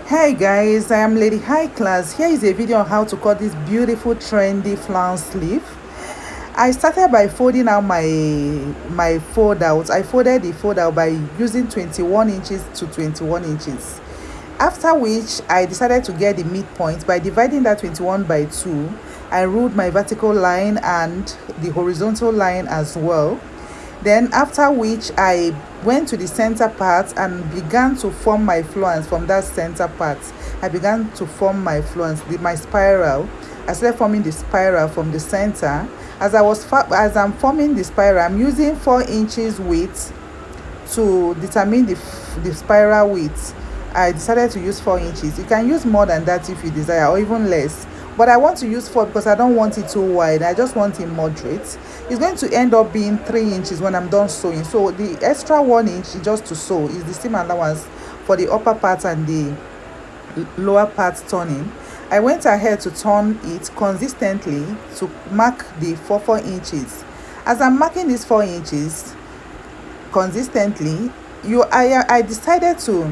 Hi guys, I am Lady High Class. Here is a video on how to cut this beautiful trendy flounce sleeve. I started by folding out my fold out. I folded the fold out by using 21 inches to 21 inches. After which I decided to get the midpoint by dividing that 21 by 2. I ruled my vertical line and the horizontal line as well. Then after which I went to the center part and began to form my flounce from that center part. I began to form my flounce, my spiral. I started forming the spiral from the center. As I'm forming the spiral, I'm using 4 inches width to determine the spiral width. I decided to use 4 inches. You can use more than that if you desire, or even less, but I want to use 4 because I don't want it too wide. I just want it moderate. It's going to end up being 3 inches when I'm done sewing, so the extra 1 inch is just to sew, is the seam allowance for the upper part and the lower part turning. I went ahead to turn it consistently to mark the 4 inches. As I'm marking these 4 inches consistently, I decided to,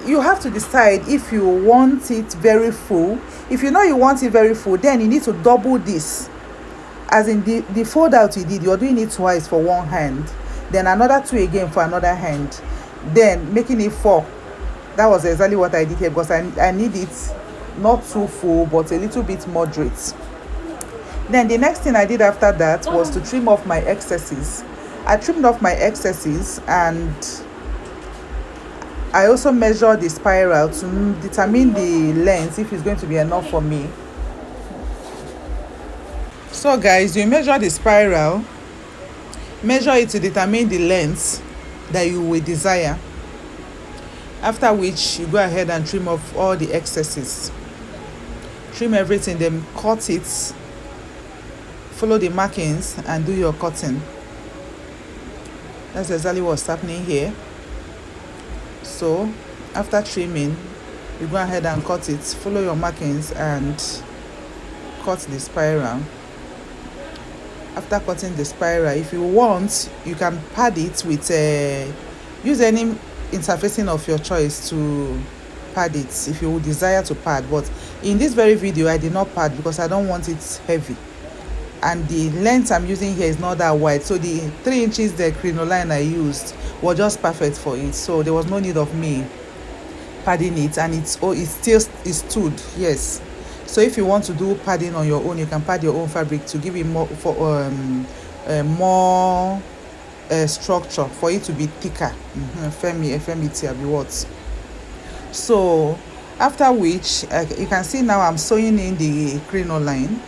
you have to decide if you want it very full. If you know you want it very full, then you need to double this. As in the fold out you did, you're doing it twice for one hand, then another 2 again for another hand, then making it 4. That was exactly what I did here, because I need it not too full but a little bit moderate. Then the next thing I did after that was to trim off my excesses. I trimmed off my excesses, and I also measured the spiral to determine the length, if it's going to be enough for me. So guys, you measure the spiral, measure it to determine the length that you will desire, after which you go ahead and trim off all the excesses. Trim everything, then cut it, follow the markings and do your cutting. That's exactly what's happening here. So after trimming, you go ahead and cut it, follow your markings and cut the spiral. After cutting the spiral, if you want, you can pad it with use any interfacing of your choice to pad it if you would desire to pad. But in this very video I did not pad because I don't want it heavy, and the length I'm using here is not that wide, so the 3 inches the crinoline I used was just perfect for it, so there was no need of me padding it, and it still stood. Yes, so if you want to do padding on your own, you can pad your own fabric to give it more structure, for it to be thicker. Firmity what. So after which you can see now I'm sewing in the crinoline.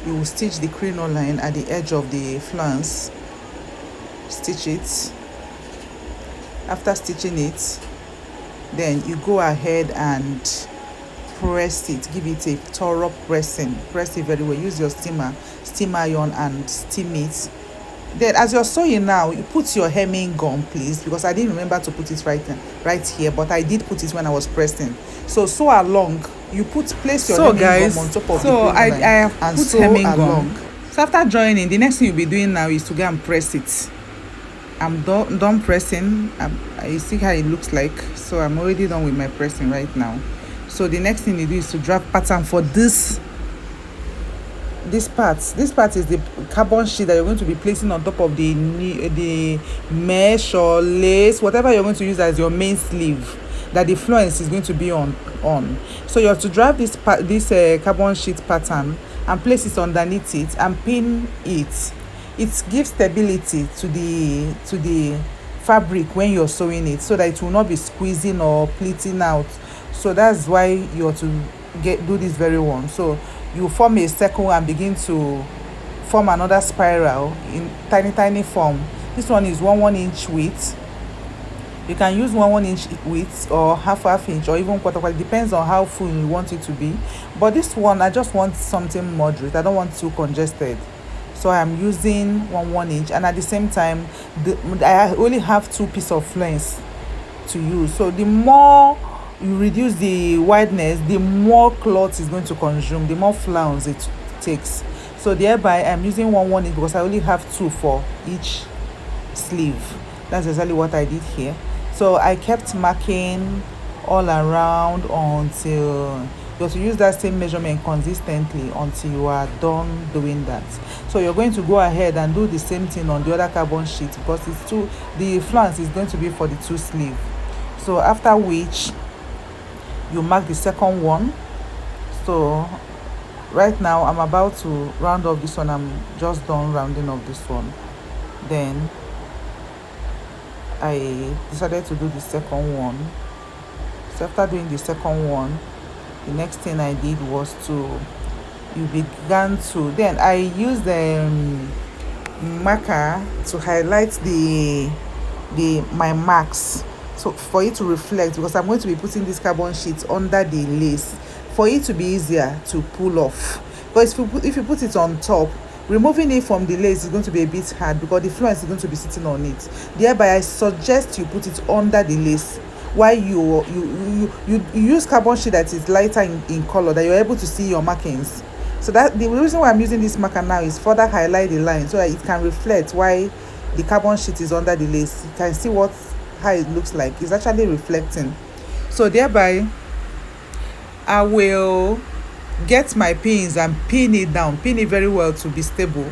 You will stitch the crinoline at the edge of the flounce, stitch it. After stitching it, then you go ahead and press it, give it a thorough pressing. Press it very well. Use your steam iron and steam it. Then as you're sewing now, you put your hemming gum, please, because I didn't remember to put it right here, but I did put it when I was pressing. So sew along. You place your hemming gum on top of the crinoline. I have put hemming gum. So after joining, the next thing you'll be doing now is to go and press it. I'm done pressing. You see how it looks like. So I'm already done with my pressing right now. So the next thing you do is to draft pattern for this part. This part is the carbon sheet that you're going to be placing on top of the mesh or lace, whatever you're going to use as your main sleeve that the flounce is going to be on. So you have to draft this carbon sheet pattern and place it underneath it and pin it. It gives stability to the fabric when you're sewing it, so that it will not be squeezing or pleating out. So that's why you have to do this very one. So you form a circle and begin to form another spiral in tiny form. This one is 1 inch width. You can use 1 inch width or half inch or even quarter. It depends on how full you want it to be. But this one, I just want something moderate. I don't want too congested. So I'm using 1 inch, and at the same time I only have 2 pieces of flounce to use. So the more you reduce the wideness, the more cloth is going to consume, the more flounce it takes. So thereby I'm using 1 inch because I only have 2 for each sleeve. That's exactly what I did here. So I kept marking all around until you have to use that same measurement consistently until you are done doing that. So you're going to go ahead and do the same thing on the other carbon sheet, because the flounce is going to be for the two sleeve. So after which you mark the second one. So right now I'm about to round off this one. I'm just done rounding off this one. Then I decided to do the second one. So after doing the second one, the next thing I did was then I used the marker to highlight the my marks, so for it to reflect, because I'm going to be putting this carbon sheet under the lace for it to be easier to pull off. Because if you put it on top, removing it from the lace is going to be a bit hard because the flounce is going to be sitting on it. Thereby I suggest you put it under the lace while you use carbon sheet that is lighter in color, that you're able to see your markings. So that the reason why I'm using this marker now is further highlight the line so that it can reflect why the carbon sheet is under the lace. You can see how it looks like. It's actually reflecting. So thereby I will get my pins and pin it down, pin it very well to be stable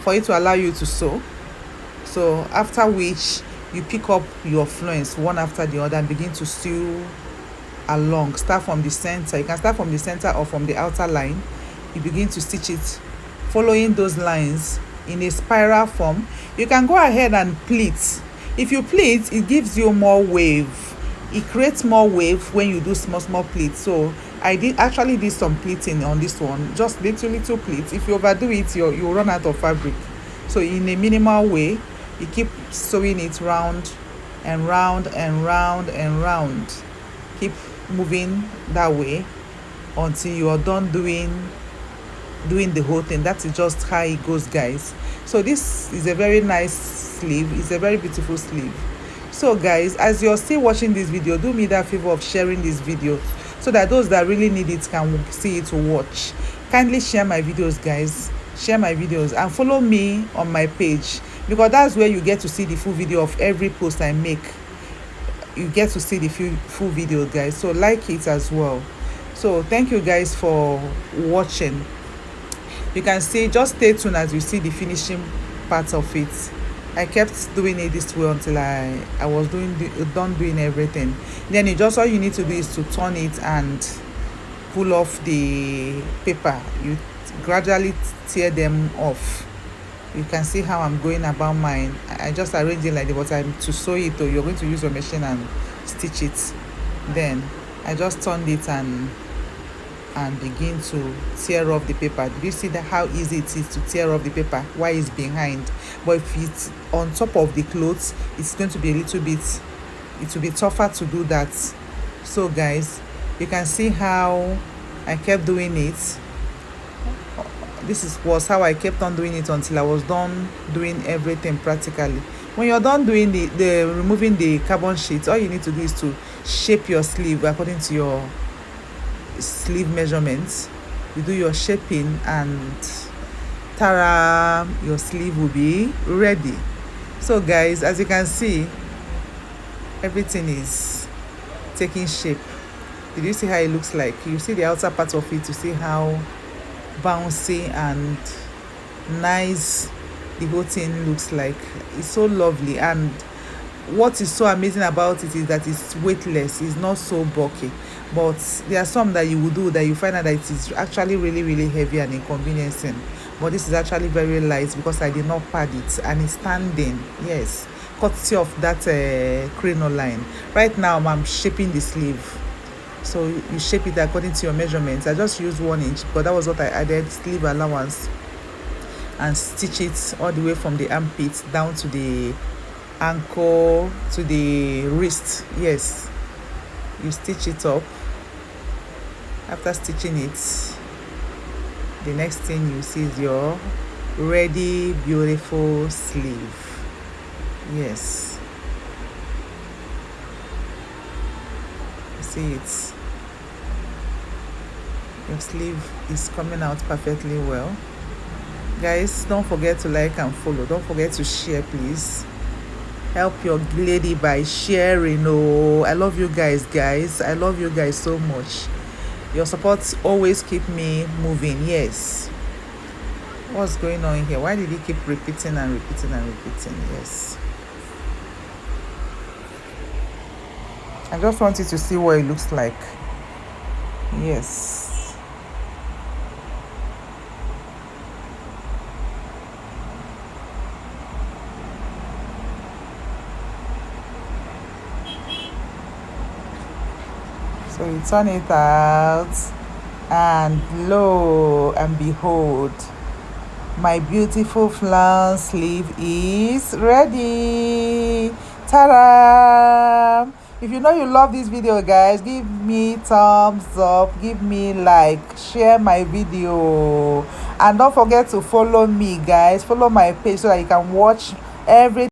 for it to allow you to sew. So after which you pick up your flounce one after the other and begin to sew along. Start from the center. You can start from the center or from the outer line. You begin to stitch it following those lines in a spiral form. You can go ahead and pleat. If you pleat, it gives you more wave. It creates more wave when you do small pleats. So I actually did some pleating on this one, just little pleats. If you overdo it, you'll run out of fabric. So in a minimal way, you keep sewing it round and round and round and round. Keep moving that way until you are done doing the whole thing. That is just how it goes, guys. So this is a very nice sleeve. It's a very beautiful sleeve. So guys, as you're still watching this video, do me that favor of sharing this video so that those that really need it can see it to watch. Kindly share my videos, guys. Share my videos and follow me on my page, because that's where you get to see the full video of every post I make. You get to see the full video, guys. So like it as well. So thank you guys for watching. You can see, just stay tuned as you see the finishing part of it. I kept doing it this way until I was done doing everything. Then all you need to do is to turn it and pull off the paper. You gradually tear them off. You can see how I'm going about mine. I just arrange it like that, but I'm to sew it, or you're going to use your machine and stitch it. Then I just turned it and begin to tear off the paper. Do you see how easy it is to tear off the paper while it's behind? But if it's on top of the clothes, it's going to be it will be tougher to do that. So guys, you can see how I kept doing it. This was how I kept on doing it until I was done doing everything practically. When you're done doing the removing the carbon sheet, all you need to do is to shape your sleeve according to your sleeve measurements. You do your shaping and tara, your sleeve will be ready. So guys, as you can see, everything is taking shape. Did you see how it looks like? You see the outer part of it, you see how bouncy and nice the whole thing looks like. It's so lovely, and what is so amazing about it is that it's weightless. It's not so bulky. But there are some that you will do that you find out that it is actually really heavy and inconveniencing. But this is actually very light because I did not pad it, and it's standing. Yes, courtesy of that crinoline. Right now I'm shaping the sleeve. So you shape it according to your measurements. I just used 1 inch because that was what I added, sleeve allowance, and stitch it all the way from the armpit down to the ankle to the wrist. Yes, you stitch it up. After stitching it, the next thing you see is your ready beautiful sleeve. Yes, you see it. Your sleeve is coming out perfectly well. Guys, don't forget to like and follow. Don't forget to share, please. help your lady by sharing. Oh, I love you guys. I love you guys so much. Your support always keep me moving. Yes. What's going on here? Why did he keep repeating and repeating and repeating? Yes. I just want you to see what it looks like. Yes. So you turn it out, and lo and behold, my beautiful flounce sleeve is ready. Ta-da! If you know you love this video, guys, give me thumbs up, give me like, share my video, and don't forget to follow me, guys. Follow my page so that you can watch every